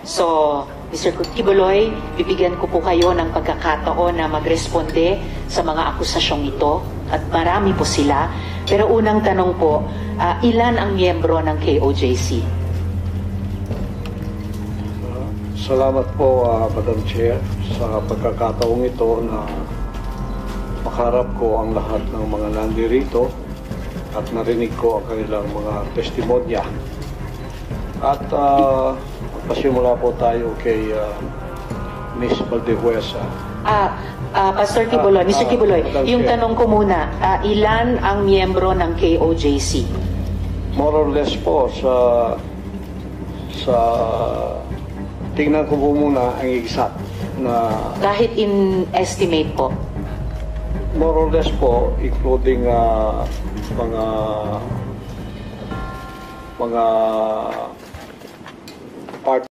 So, Mr. Kibuloy, bibigyan ko po kayo ng pagkakataon na magresponde sa mga akusasyong ito at marami po sila. Pero unang tanong po, ilan ang miyembro ng KOJC? Salamat po, Madam Chair, sa pagkakataong ito na makaharap ko ang lahat ng mga nandirito at narinig ko ang kanilang mga testimonya. At pasimula po tayo kay Ms. Valdehuesa. Pastor Kibuloy, Mr. Kibuloy, yung Chair, tanong ko muna, ilan ang miyembro ng KOJC? more or less po sa tingnan ko po muna ang exact na Kahit in estimate po. more or less po, including mga